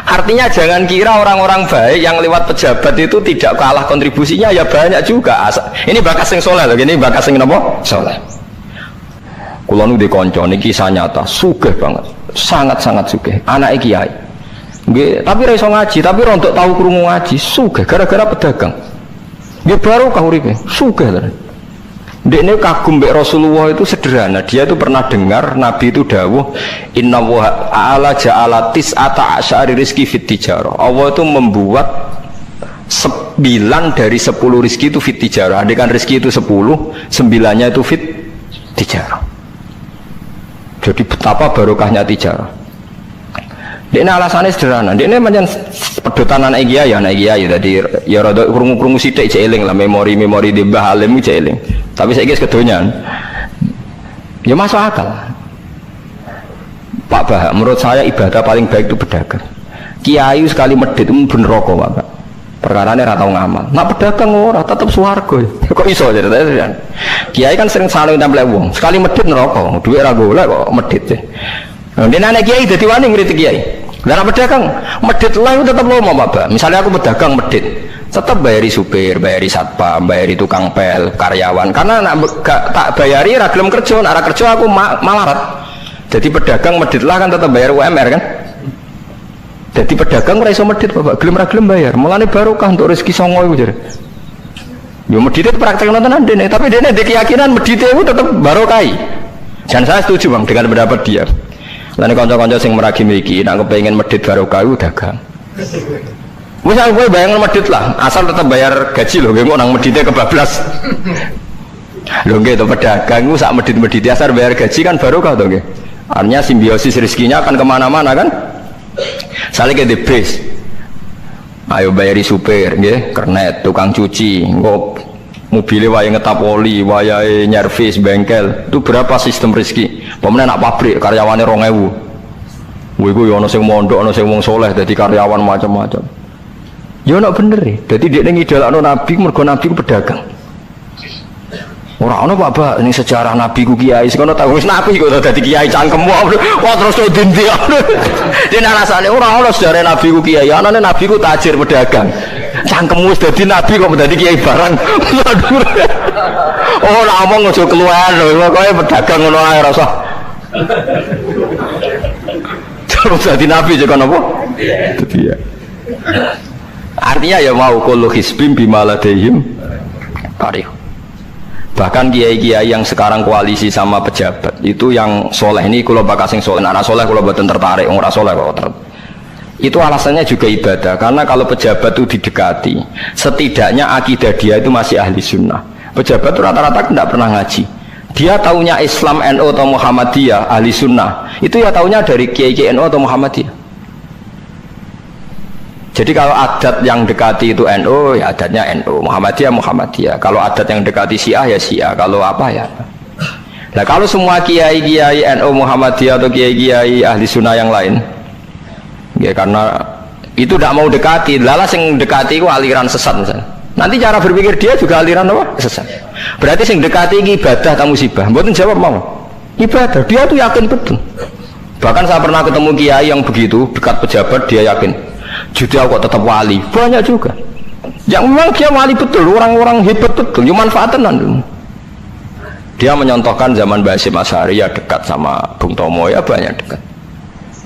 Artinya jangan kira orang-orang baik yang lewat pejabat itu tidak kalah kontribusinya, ya banyak juga. Ini bakas sing soleh loh, ini bakas sing napa? Soleh. Kula nu di kanca niki kisah nyata, sugih banget, sangat-sangat sugih. Anake kiai. Nggih, tapi ra iso ngaji, tapi rontok tahu krungu ngaji, sugih gara-gara pedagang. Nggih barokah uripe, sugih tenan. Dekne kagum mbek Rasulullah itu sederhana. Dia itu pernah dengar Nabi itu dawuh, "Inna wa ta'ala ja'ala tis'ata asyari rizki fit tijarah." Allah itu membuat 9 dari 10 rizki itu fit tijarah. Andai kan rizki itu 10, 9-nya itu fit tijarah. Jadi betapa barokahnya tijarah. Ini alasannya sederhana. Ini macam pedotan anak kiai tadi ya rada krungu-krungu sithik cek eling lah memori di Mbah Alim cek eling. Tapi saiki wis kedonyan. Ya masuk akal. Pak Bah, menurut saya ibadah paling baik itu berdagang. Kiai sekali medhit ben neraka, Pak. Perkarane ra tau ngamal. Nak pedagang ora tetep swarga. Kok iso ceritane? Kiai kan sering saling tempel wong. Sekali medhit neraka, dhuwit ra golek kok medhit. Dene anak kiai dadi wani ngritik kiai. Lah pedagang medhit lah itu tetep lomo, Pak. Misalnya aku pedagang medhit, tetap bayari supir, bayari satpam, bayari tukang pel, karyawan. Karena nak tak bayari ra gelem kerja, nak ra kerja aku malarat. Jadi pedagang medhit lah kan tetap bayar UMR kan? Jadi pedagang ora iso medhit, Bapak. Gelem ra gelem bayar. Mulane barokah untuk rezeki songo iku jare. Yo medhit itu praktek nonton dene, tapi dene ada keyakinan medhit itu tetap barokah. Dan saya setuju, Bang, dengan pendapat dia. Lan kanca-kanca sing meragi mriki nek kepengin medhit barokah iku dagang. Misal kowe bayangan medhit lah, asal tetap bayar gaji lho, nggih nang medhite kebablas. Lho nggih to pedagang ku sak medhit-medhit asal bayar gaji kan barokah to nggih. Artinya simbiosis rezekinya akan kemana-mana kan. Saling ke bis, ayo bayari supir, nggih, kernet, tukang cuci, ngop, mobilnya waya ngetap oli, waya nyervis, bengkel, itu berapa sistem rezeki? Pemenang nak pabrik, karyawannya 2.000. Wiku ya ono sing mondok, ono sing wong soleh, jadi karyawan macam-macam. Ya ono bener ya, jadi dia ngidolakno Nabi, mergo Nabi ku pedagang. Ora ono Pak, ini sejarah Nabi ku kiai, sekono tahu wis Nabi kok dadi kiai cangkemmu. Wah terus dindi. Dene alasane ora ono sejarah Nabi ku kiai, anane Nabi ku tajir pedagang. Cangkemmu wis dadi Nabi kok dadi kiai barang. Oh ora omong aja keluar lho, pokoke pedagang ngono ae rasa. Terus dadi Nabi juga napa? Dadi ya. Artinya ya mau kullu hisbim bimaladehim qarih. Bahkan kiai-kiai yang sekarang koalisi sama pejabat itu yang soleh, ini kalau bakal sing soleh, anak soleh kalau buatan tertarik, orang soleh kalau itu alasannya juga ibadah, karena kalau pejabat itu didekati, setidaknya akidah dia itu masih ahli sunnah. Pejabat itu rata-rata tidak pernah ngaji, dia taunya Islam NU atau Muhammadiyah ahli sunnah, itu ya taunya dari kiai-kiai NU atau Muhammadiyah. Jadi kalau adat yang dekati itu NU, ya adatnya NU, Muhammadiyah, Muhammadiyah. Kalau adat yang dekati Syiah, ya Syiah. Kalau apa ya. Nah kalau semua kiai-kiai NU, Muhammadiyah atau kiai-kiai ahli sunnah yang lain, ya karena itu tidak mau dekati, lala sing dekati itu aliran sesat misalnya. Nanti cara berpikir dia juga aliran apa? Sesat. Berarti sing dekati ini ibadah atau musibah. Mboten jawab mau. Ibadah. Dia tuh yakin betul. Bahkan saya pernah ketemu kiai yang begitu dekat pejabat, dia yakin. Jadi aku tetap wali, banyak juga yang memang dia wali betul, orang-orang hebat betul, yang manfaatan dulu. Dia menyontohkan zaman Mbah Hasyim Asy'ari ya dekat sama Bung Tomo, ya banyak dekat.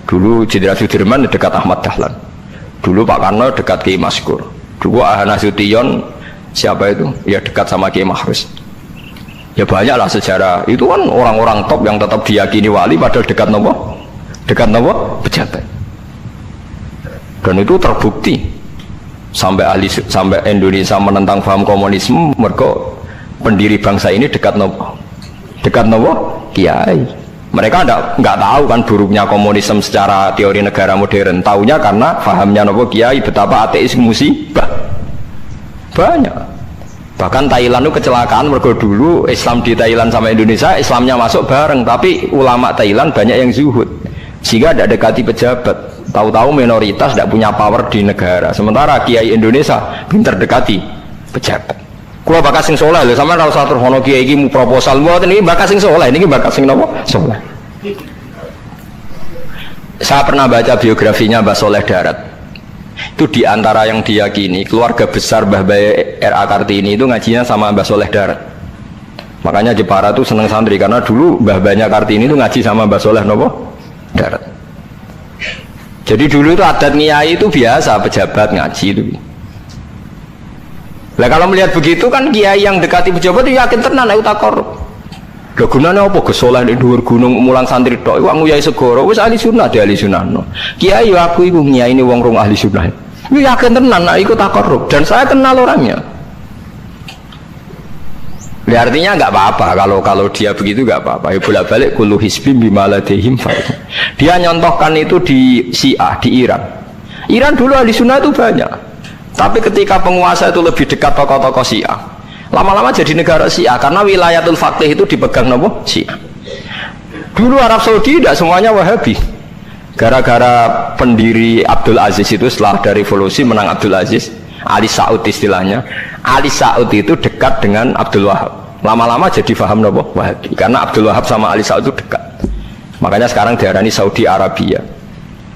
Dulu Jenderal Sudirman dekat Ahmad Dahlan, dulu Pak Karno dekat Kiai Maskur, dulu Ahana Sution siapa itu ya dekat sama Kiai Mahrus. Ya banyaklah sejarah itu kan orang-orang top yang tetap diyakini wali padahal dekat nopo pejabat. Dan itu terbukti sampai Indonesia menentang paham komunisme, mereka pendiri bangsa ini dekat nopo kiai. Mereka nggak tahu kan buruknya komunisme secara teori negara modern, taunya karena pahamnya nopo kiai betapa ateis musibah banyak. Bahkan Thailand itu kecelakaan mereka dulu Islam di Thailand sama Indonesia, Islamnya masuk bareng, tapi ulama Thailand banyak yang zuhud sehingga tidak dekati pejabat. Tahu-tahu minoritas tidak punya power di negara, sementara kiai Indonesia pinter dekati pejabat. Kalau bakas sing soleh lho, sama kalau satu hono kiai ini proposal buat ini bakas sing soleh, ini bakas sing nopo soleh. Saya pernah baca biografinya Mbah Soleh Darat. Itu diantara yang diyakini keluarga besar Mbah Bae R.A. Kartini itu ngajinya sama Mbah Soleh Darat. Makanya Jepara tuh seneng santri karena dulu Mbah Bae Kartini itu ngaji sama Mbah Soleh nopo Darat. Jadi dulu itu adat ngiyai itu biasa pejabat ngaji itu. Lah kalau melihat begitu kan kiai yang dekati pejabat itu yakin tenan aku tak korup. Lah gunane apa gesoleh ning dhuwur gunung mulang santri tok iku nguyai segoro wis ahli sunnah di ahli sunnah. Kiai aku iku ngiyaine wong rong ahli sunnah. Iku yakin tenan nek iku tak korup dan saya kenal orangnya. Ya, artinya nggak apa-apa kalau dia begitu nggak apa-apa. Ya bolak-balik kullu hisbim bima ladehim fa'il. Dia nyontohkan itu di Syiah di Iran. Iran dulu ahli sunnah itu banyak. Tapi ketika penguasa itu lebih dekat tokoh-tokoh Syiah, lama-lama jadi negara Syiah karena wilayatul faqih itu dipegang nopo Syiah. Dulu Arab Saudi tidak semuanya Wahabi. Gara-gara pendiri Abdul Aziz itu setelah dari revolusi menang Abdul Aziz, Ali Saud istilahnya. Ali Saud itu dekat dengan Abdul Wahab. Lama-lama jadi paham nopo Wahabi karena Abdul Wahab sama Ali Saud itu dekat. Makanya sekarang diarani Saudi Arabia.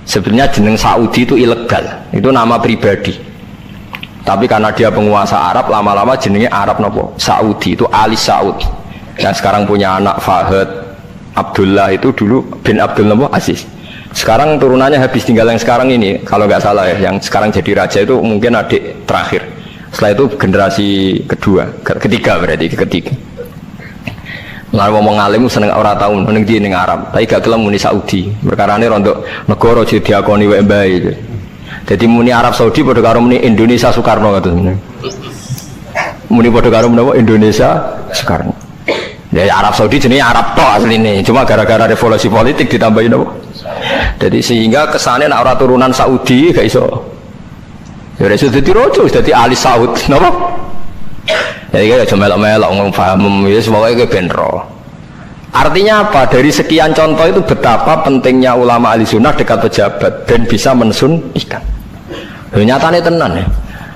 Sebenarnya jeneng Saudi itu ilegal, itu nama pribadi. Tapi karena dia penguasa Arab, lama-lama jenenge Arab nopo Saudi itu Ali Saud. Yang sekarang punya anak Fahad Abdullah itu dulu bin Abdul nopo Aziz. Sekarang turunannya habis tinggal yang sekarang ini, kalau nggak salah ya, yang sekarang jadi raja itu mungkin adik terakhir. Setelah itu generasi ketiga berarti ketiga. Lalu ngomong alim seneng ora tau neng di neng Arab, tapi gak kelem muni Saudi. Perkarane rondo negara jadi diakoni wae mbae. Jadi muni Arab Saudi pada karo muni Indonesia Soekarno kata sebenarnya. Muni pada karo menapa Indonesia Soekarno. Ya Arab Saudi jenenge Arab tok asline, cuma gara-gara revolusi politik ditambahin apa? Jadi sehingga kesannya nak ora turunan Saudi gak iso. Ya wis dadi rojo, wis dadi Ali Saud, napa? Jadi kayak cuma melok-melok ngomong paham, ya semuanya ke benro. Artinya apa? Dari sekian contoh itu betapa pentingnya ulama ahli sunnah dekat pejabat dan bisa mensunnikan. Nyatanya tenan ya.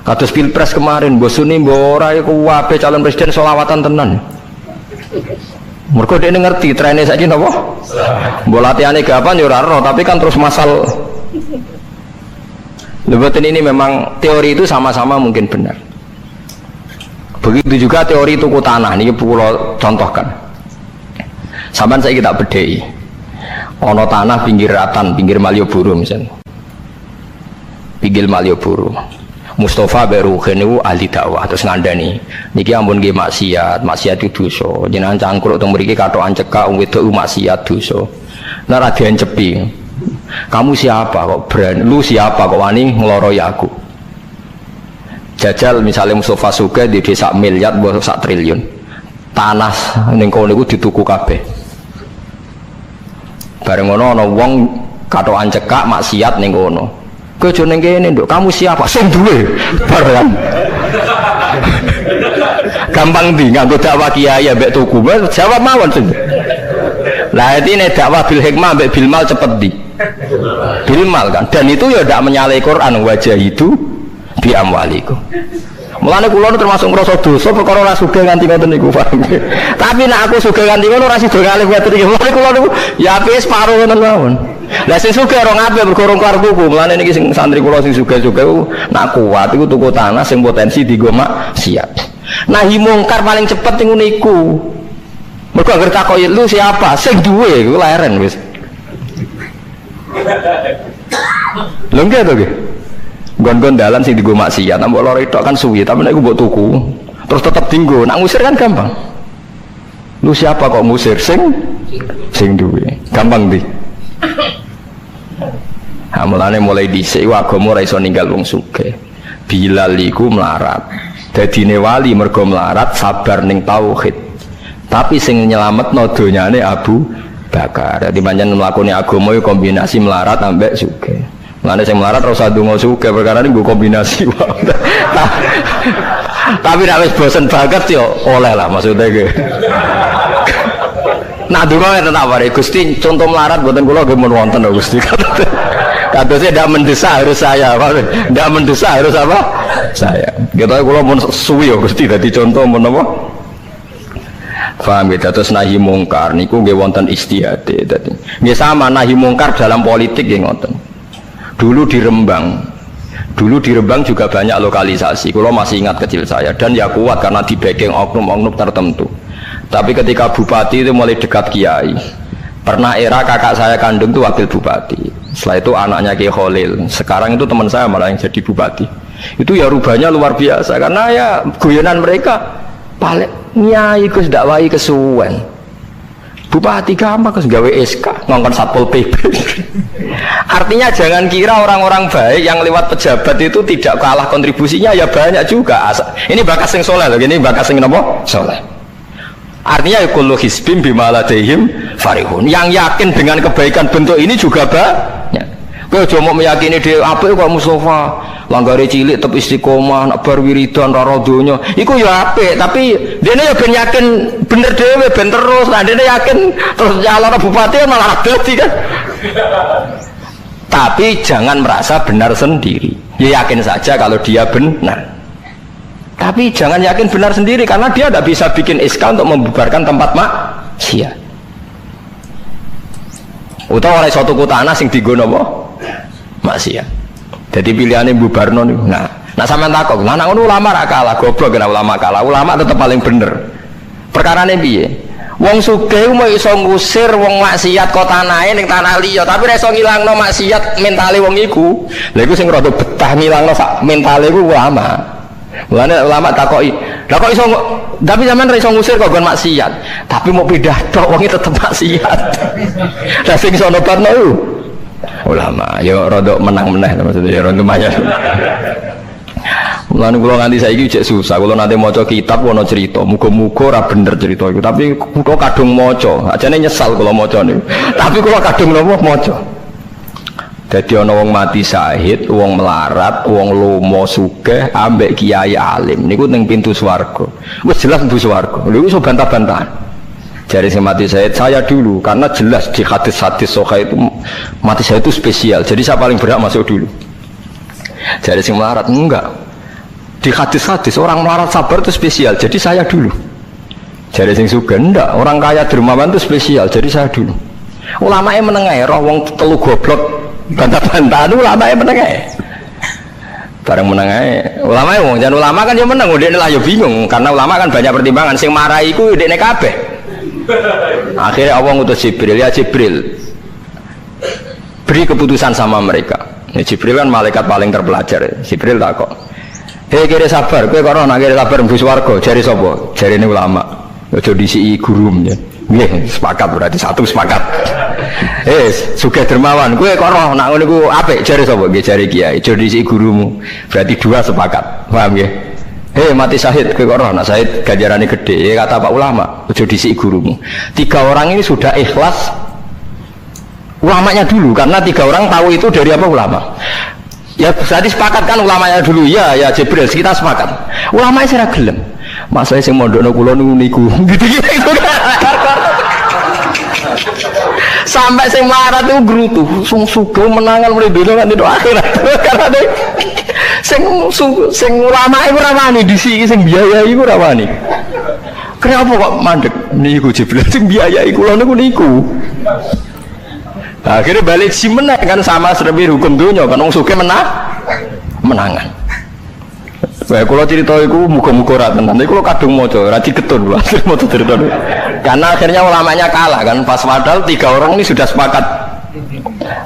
Kados pilpres kemarin, bosuni mbora iku wae calon presiden selawatan tenan. Mergo dene ngerti trene saiki napa? Mbok latihane gapan ya ora ero, tapi kan terus masal. Lebatin ini memang teori itu sama-sama mungkin benar. Begitu juga teori tuku tanah niki kula contohkan. Sampeyan saiki tak bedheki. Ana tanah pinggir Ratan, pinggir Malioboro misalnya. Pinggir Malioboro. Mustafa Beruhen niku ahli dakwah terus ngandani niki ampun nggih maksiat itu dosa. Jenengan cangkruk teng mriki katokan cekak wong wedok maksiat dosa. Nek ra diencepi. Kamu siapa kok berani? Lu siapa kok wani ngloroi aku? Jajal misalnya Mustafa Sugih di desa miliar mbok sak triliun. Tanah ning kono niku dituku kabeh. Bareng ngono ana wong katokan cekak maksiat ning kono. Kowe aja ning kene, Nduk. Kamu siapa? Sing duwe. Bareng. Gampang ndi nganggo dakwah kiai ambek tuku. Jawab mawon sing. Lah ini dakwah bil hikmah ambek bil mal cepet di. Bil mal kan. Dan itu ya ndak menyalahi Quran wajah itu bi amwaliku. Mulane kula termasuk ngrasa dosa perkara ora sugih nganti ngoten niku, paham. Tapi nek aku sugih nganti ngono ora sida kalih ngoten iki. Mulane kula niku ya apik separo ngoten mawon. Lah sing sugih ora ngapik mergo ora karep tuku. Mulane niki sing santri kula sing sugih-sugih nak kuat iku tuku tanah sing potensi dienggo maksiat. Nahi mungkar paling cepet niku niku. Mergo anggere takoki lu siapa? Sing duwe iku leren wis. Lho nggih to nggih. Gon-gon dalan sing dienggo maksiat, nek mbok loro tok kan suwi, tapi nek mbok tuku, terus tetep dienggo. Nak ngusir kan gampang. Lu siapa kok ngusir sing duwe? Gampang ndi? Ha mulane mulai dhisik agama ora iso ninggal wong sugih. Bilal iku melarat. Dadine wali mergo melarat sabar ning tauhid. Tapi sing nyelametno donyane Abu Bakar. Dadi pancen mlakune agama iku kombinasi melarat ambek sugih. Mulane sing melarat ora usah ndonga sugih perkara niku kombinasi wae. Tapi nek wis bosen banget yo oleh lah maksudnya ge. Nah ndonga tetap wae Gusti contoh melarat mboten kula nggih mun wonten lho Gusti. Kadosnya tidak mendesak harus saya, tidak mendesak harus apa? Saya. Kita kula mun suwi yo Gusti dadi contoh mun apa? Paham ya, terus nahi mungkar niku nggih wonten istihade dadi. Nggih sama nahi mungkar dalam politik nggih ngoten. Dulu di Rembang Dulu di Rembang juga banyak lokalisasi. Kalau masih ingat kecil saya dan ya kuat karena di backing oknum-oknum tertentu. Tapi ketika bupati itu mulai dekat kiai. Pernah era kakak saya kandung itu wakil bupati. Setelah itu anaknya Kiai Khalil. Sekarang itu teman saya malah yang jadi bupati. Itu ya rubahnya luar biasa karena ya guyonan mereka paling nyai Gus dakwai kesuwen. Bupati gampang Gus gawe SK ngongkon Satpol PP. Artinya jangan kira orang-orang baik yang lewat pejabat itu tidak kalah kontribusinya, ya banyak juga. Ini bakas sing soleh loh, ini bakas sing napa? Soleh. Artinya kullu hisbim bima ladaihim farihun. Yang yakin dengan kebaikan bentuk ini juga banyak. Kowe aja mau meyakini dhewe apik kok Mustofa, langgare cilik tetep istiqomah, nak bar wiridan ora donya. Iku ya apik, tapi dene ya ben yakin bener dhewe ben terus. Nah dene yakin terus nyalon bupati malah dadi kan. Tapi jangan merasa benar sendiri. Ya yakin saja kalau dia benar. Tapi jangan yakin benar sendiri karena dia tidak bisa bikin SK untuk membubarkan tempat maksiat. Utawa oleh suatu tanah sing dienggo napa? Maksiat. Jadi pilihannya bubarno niku. Nah sampean takok, lah ngono ulama ra kalah, goblok kena ulama kalah. Ulama tetap paling bener. Perkarane piye? Wong sugih mau iso ngusir wong maksiat kok tanahe ning tanah liya, tapi ora iso ngilangno maksiat mentale wong iku. Lha iku sing rada betah ngilangno sak mentale iku ulama. Mulane ulama takoki, "Lah kok iso tapi sampean ora iso ngusir kok nggon maksiat, tapi mau pindah tok wong tetep maksiat." Lah sing iso nobatno iku ulama, ya rada menang-meneh maksudnya ya rada lumayan. Mulane kula nganti saiki cek susah, kula nanti maca kitab ana cerita, muga-muga ora bener cerita iku, tapi kula kadung maca, ajane nyesal kula maca niku. Tapi kula kadung napa maca. Dadi ana wong mati syahid, wong melarat, wong lomo sugih ambek kiai alim niku ning pintu swarga. Wis jelas mlebu swarga. Lha iso bantah-bantahan. Jari sing mati syahid saya dulu karena jelas di hadis-hadis sahih itu mati syahid itu spesial. Jadi saya paling berhak masuk dulu. Jari sing melarat enggak. Di hadis-hadis orang melarat sabar itu spesial, jadi saya dulu. Jadi sing sugih ndak, orang kaya dermawan itu spesial, jadi saya dulu. Ulama yang menengah, roh wong telu goblok bantah-bantahan ulama yang menengah. Bareng menengah, ulama yang jangan ulama kan dia menang, dia lah ya bingung karena ulama kan banyak pertimbangan. Sing marah iku dekne kabeh. Akhirnya Allah ngutus Jibril, ya Jibril, beri keputusan sama mereka. Ya, Jibril kan malaikat paling terpelajar. Jibril takok, hei kira sabar, kowe kok ora kira sabar mlebu swarga, jare sapa? Jarine ulama. Aja disiki gurum ya. Nggih, sepakat berarti satu sepakat. Sugih dermawan, kowe kok ora nak ngono iku apik, jare sapa? Nggih jare kiai. Aja disiki gurumu. Berarti dua sepakat. Paham nggih? Mati syahid, kowe kok ora nak syahid ganjarane gede. Kata Pak ulama, aja disiki gurumu. Tiga orang ini sudah ikhlas ulamanya dulu karena tiga orang tahu itu dari apa ulama. Ya berarti sepakat kan ulamanya dulu ya Jibril kita sepakat. Ulamanya sira gelem. Masalah sing mondokno kula niku gitu-gitu kan. Sampai sing melarat itu gerutu, sing sugih menangan mulai dino kan itu akhirat. Karena sing ulama iku ora wani disiki sing biayai iku ora wani. Kenapa kok mandek niku Jibril sing biayai kula niku. Akhirnya balik si menang kan sama seperti hukum dunia kan wong sugih menangan. Wah kalau cerita itu muka-muka ora tenan. Tapi kalau kadung maca ora digetun lho maca cerita itu. Karena akhirnya ulamanya kalah kan pas padahal tiga orang ini sudah sepakat.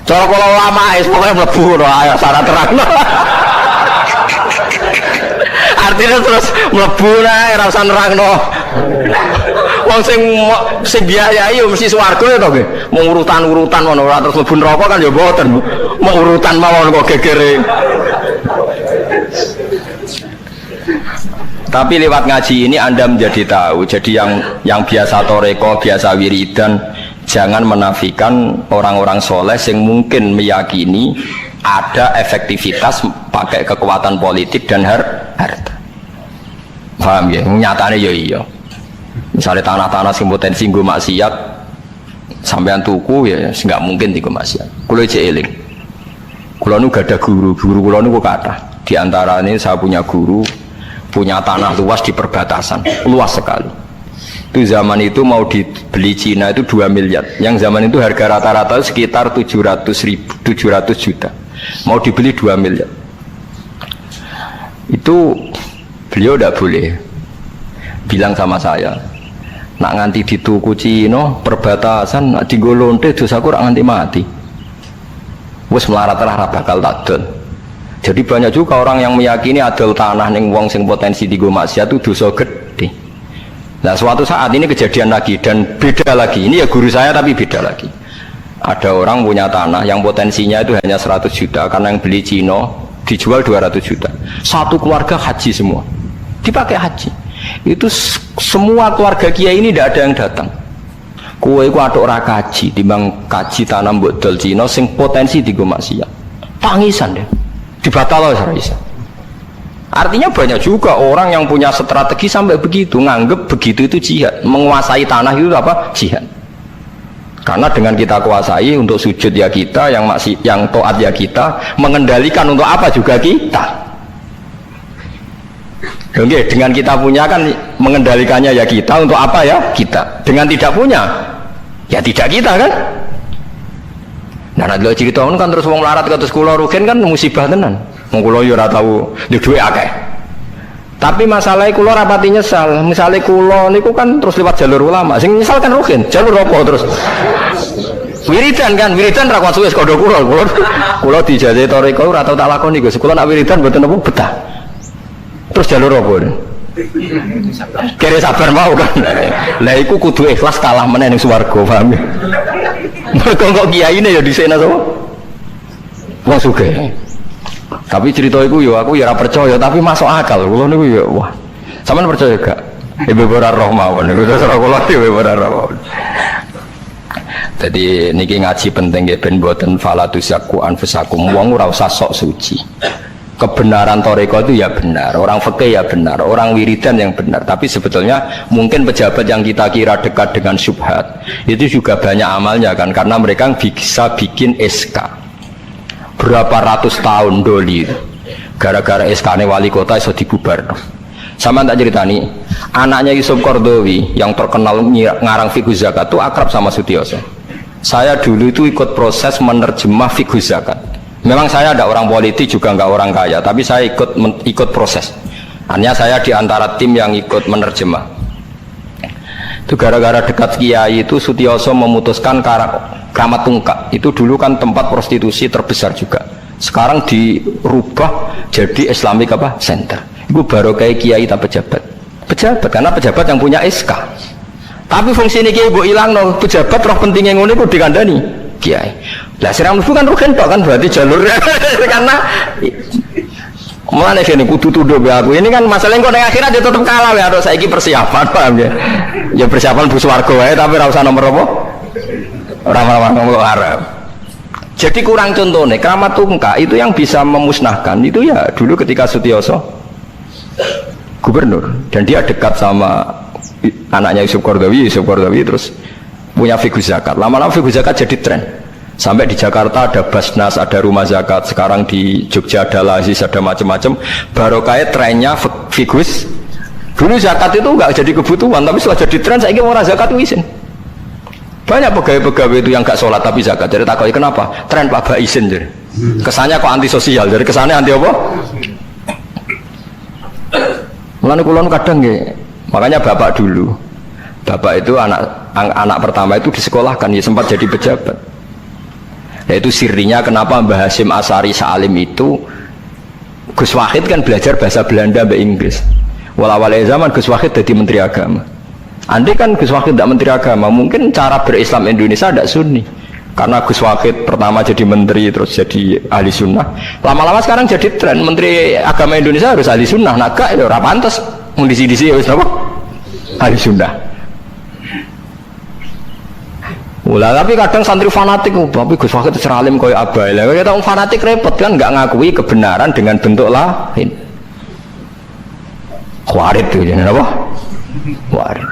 Cara kalau ulama pokoknya mlebu ora syarat terang. Artinya terus mlebu ora usah nerangno. Wong sing biayai yo mesti swarga ya to nggih. Mau urutan-urutan ngono ora terus mlebu neraka kan ya mboten. Mau urutan mawon kok gegere. Tapi lewat ngaji ini Anda menjadi tahu. Jadi yang biasa toreko, biasa wiridan, jangan menafikan orang-orang soleh yang mungkin meyakini ada efektivitas pakai kekuatan politik dan harta. Paham ya? Nyatanya ya iya. Misalnya tanah-tanah sing potensi nggo maksiat sampean tuku ya nggak mungkin nggo maksiat. Kulo cek eling. Kulo nu gak ada guru kulo nu kok kathah. Di antara ini saya punya guru punya tanah luas di perbatasan, luas sekali. Itu zaman itu mau dibeli Cina itu 2 miliar. Yang zaman itu harga rata-rata sekitar 700 juta. Mau dibeli 2 miliar. Itu beliau tidak boleh bilang sama saya, nak nganti dituku Cino perbatasan, nak digolonte dosaku rak nganti mati. Wes melarat lah bakal takdol. Jadi banyak juga orang yang meyakini adol tanah ning wong sing potensi digo maksiat itu dosa gede. Nah suatu saat ini kejadian lagi dan beda lagi. Ini ya guru saya tapi beda lagi. Ada orang punya tanah yang potensinya itu hanya 100 juta karena yang beli Cino dijual 200 juta. Satu keluarga haji semua. Dipakai haji. Itu semua keluarga kiai ini tidak ada yang datang. Kowe iku atuk ora kaji, timbang kaji tanam mbok dol Cina sing potensi digo maksiat. Tangisan deh. Dibatal ora bisa. Artinya banyak juga orang yang punya strategi sampai begitu, nganggep begitu itu jihad, menguasai tanah itu apa? Jihad. Karena dengan kita kuasai untuk sujud ya kita, yang taat ya kita, mengendalikan untuk apa juga kita. Oke, dengan kita punya kan mengendalikannya ya kita, untuk apa ya kita. Dengan tidak punya ya tidak kita kan. Nah, nanti cerita kan terus wong melarat kados kula rugen kan musibah tenan. Wong kula yo ora tau duwe akeh. Tapi masalah kula rapati nyesal. Misale kula niku kan terus lewat jalur ulama. Sing nyesal kan rugen. Jalur apa terus? Wiridan kan, wiridan ra kuat suwe kodho kula. Kula dijajahi toriko ora tau tak lakoni Gus. Kula nak wiridan mboten napa betah. Terus jalur apa? Kira sabar mau kan. Lah iku kudu ikhlas kalah meneh ning swarga, paham ya? Mergo kok kiyaine ya dhisena sapa? Wong sugih. Tapi cerita iku ya aku ya ora percaya, tapi masuk akal. Kula niku ya wah. Sampeyan percaya gak? Ibu ora roh mawon niku terus kula ibu ora roh. Jadi niki ngaji penting nggih ben mboten falatusyaku anfusakum. Wong ora usah sok suci. Kebenaran toreko itu ya benar, orang fikih ya benar, orang wiridan yang benar. Tapi sebetulnya mungkin pejabat yang kita kira dekat dengan syubhat itu juga banyak amalnya kan, karena mereka bisa bikin SK berapa ratus tahun doli gara-gara SK-nya wali kota iso dibubar. Sama tak ceritani, anaknya Yusuf Qaradawi yang terkenal ngarang fiqh zakat itu akrab sama Sutioso. Saya dulu itu ikut proses menerjemah fiqh zakat. Memang saya ada orang politik juga nggak orang kaya, tapi saya ikut proses. Hanya saya di antara tim yang ikut menerjemah. Itu gara-gara dekat kiai itu Sutioso memutuskan Kramat Tungkak. Itu dulu kan tempat prostitusi terbesar juga. Sekarang dirubah jadi Islamic apa? Center. Itu baru kayak kiai tak pejabat. Pejabat karena pejabat yang punya SK. Tapi fungsi ini kiai bu hilang no. Pejabat roh pentingnya ngono itu dikandani kiai. Lah sirang mlebu kan rugen tok kan berarti jalurnya karena mulane kene kudu tuduh be aku. Ini kan masalahnya kok ning akhirat ya tetep kalah ya harus saiki persiapan paham ya. Ya persiapan bu swarga wae tapi ora usah nomor apa? Ora nomor Arab. Jadi kurang contohnya Kramat Tungkak itu yang bisa memusnahkan itu ya dulu ketika Sutioso gubernur dan dia dekat sama anaknya Yusuf Qaradawi terus punya fiqh zakat. Lama-lama fiqh zakat jadi tren. Sampai di Jakarta ada Basnas, ada rumah zakat. Sekarang di Jogja ada Lazis, ada macam-macam. Barokah trennya fiqh. Dulu zakat itu enggak jadi kebutuhan, tapi setelah jadi tren saya ingin orang zakat itu izin. Banyak pegawai-pegawai itu yang enggak sholat tapi zakat. Jadi takoi kenapa? Tren Pak Ba izin jadi. Kesannya kok antisosial. Jadi kesannya anti apa? Mulane kula kadang nggih. Makanya bapak dulu. Bapak itu anak pertama itu disekolahkan, ya sempat jadi pejabat. Yaitu sirinya kenapa Mbah Hasyim Asari Salim itu Gus Wahid kan belajar bahasa Belanda sampai Inggris. Awal-awal zaman Gus Wahid jadi menteri agama. Andai kan Gus Wahid tidak menteri agama, mungkin cara berislam Indonesia tidak sunni. Karena Gus Wahid pertama jadi menteri terus jadi ahli sunnah. Lama-lama sekarang jadi tren menteri agama Indonesia harus ahli sunnah. Nah gak ya ora pantes mung disi-disi ya wis napa? Ahli sunnah. Ulah tapi kadang santri fanatik, tapi Gus Wahid seralim koyo abai. Lah kita fanatik repot kan nggak ngakui kebenaran dengan bentuk lain. Khawarij itu jenenge apa? Khawarij.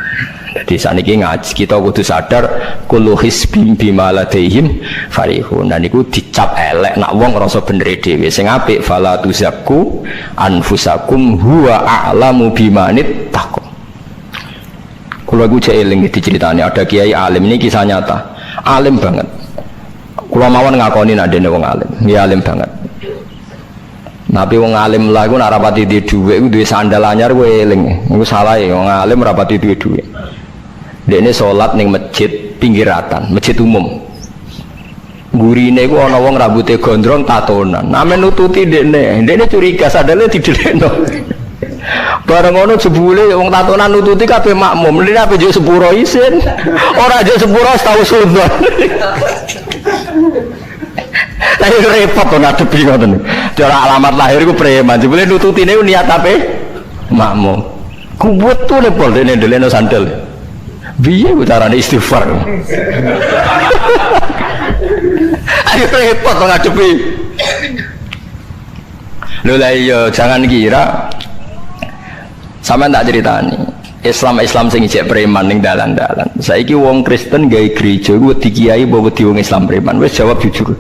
Jadi saniki ngaji kita kudu sadar kullu hisbim bima ladaihim farihun. Dan niku dicap elek nak wong ngrasa bener dhewe. Sing apik fala tuzakku anfusakum huwa a'lamu bimanit taqwa. Kalau aku cek eling diceritani ada kiai alim, ini kisah nyata, alim banget. Kalau mawon ngakoni nadene wong alim, dia alim banget. Tapi wong alim lah iku nek rapati duwe dhuwit iku duwe sandal anyar kowe eling. Iku salah ya wong alim rapati duwe dhuwit. Dekne salat ning masjid pinggiratan, masjid umum. Gurine iku ana wong rambute gondrong tatonan. Name nututi dekne curiga sandale didelekno. Bareng ngono jebule wong tatonan nututi kabeh makmum. Lha apa njuk sepuro isin. Ora njuk sepuro tau sundan. Lah repot to ngadepi ngoten. Cara alamat lahir iku preman. Jebule nututine niat ape? Makmum. Kuwetune pol dene ndelekno sandal. Piye carane istighfar? Ayo repot to ngadepi. Lho lah iya jangan kira sampean tak ceritani. Islam sing ijek preman ning dalan-dalan. Saiki wong Kristen gawe gereja iku wedi kiai apa wedi wong Islam preman? Wis jawab jujur.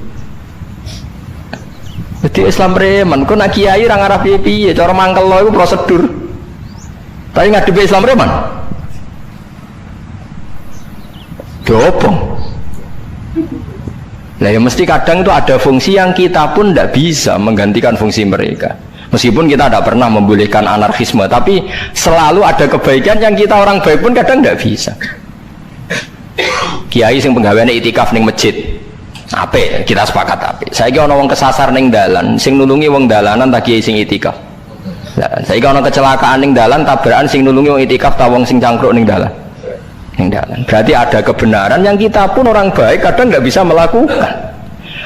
Wedi Islam preman, kok nak kiai ra ngarah piye-piye, cara mangkel lo iku prosedur. Tapi ngadepi Islam preman. Diopong. Nah ya mesti kadang itu ada fungsi yang kita pun tidak bisa menggantikan fungsi mereka. Meskipun kita tidak pernah membolehkan anarkisme, tapi selalu ada kebaikan yang kita orang baik pun kadang tidak bisa. Kiai sing penggaweane itikaf ning masjid, apik kita sepakat apik. Saiki ana wong kesasar ning dalan, sing nulungi wong dalanan ta kiai sing itikaf. Lah saiki ana kecelakaan ning dalan, tabrakan sing nulungi wong itikaf ta wong sing cangkruk ning dalan. Berarti ada kebenaran yang kita pun orang baik kadang nggak bisa melakukan.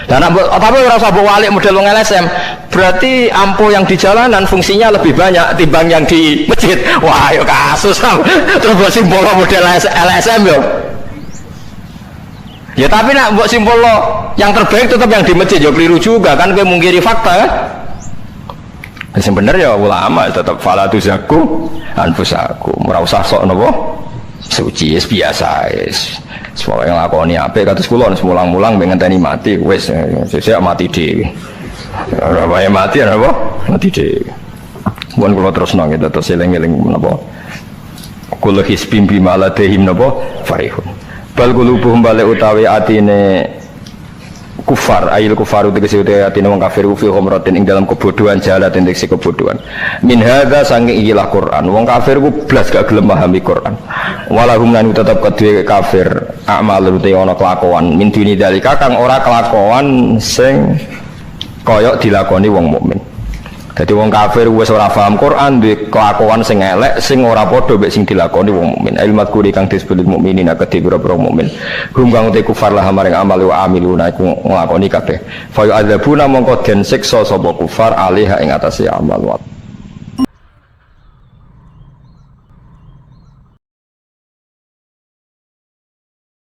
Dan tapi orang sabuk walik model wong LSM, berarti ampo yang di jalanan fungsinya lebih banyak timbang yang di masjid. Wah, yo kasus terus buat simbol model LSM yo. Ya tapi nak buat simbol yang terbaik tetap yang di masjid yo keliru juga kan, kowe mungkiri fakta kan. Yang bener ya ulama tetap falatu zaku anfusakum, ora usah sok napa suci biasa wis. Semua yang lakoni apik kados kula semulang-mulang ben ngenteni mati wis sesuk mati dhewe. Ora wae mati apa? Mati dhewe. Mun kula terusno gitu terus eling-eling menapa. Kula hisbim bima ladehim napa farihun. Bal qulubuhum bale utawi atine kufar ayil kufaru tegese atine wong kafir fi humratin ing dalam kebodohan jalat tegese kebodohan min hadza saking ikilah Quran wong kafir ku blas gak gelem pahami Quran walahum lan tetep kedue kafir amal rute ana kelakuan min duni dalika kang ora kelakuan sing kaya dilakoni wong mukmin. Dadi wong kafir wis ora paham Quran duwe kelakuan sing elek sing ora padha mek sing dilakoni wong mukmin. Ilmat kuri kang disebut mukminin akeh pira-pira mukmin. Hum kang te kufar lah maring amal wa amiluna iku nglakoni kabeh. Fa yu'adzabuna mongko den siksa sapa kufar alih ing atase amal wa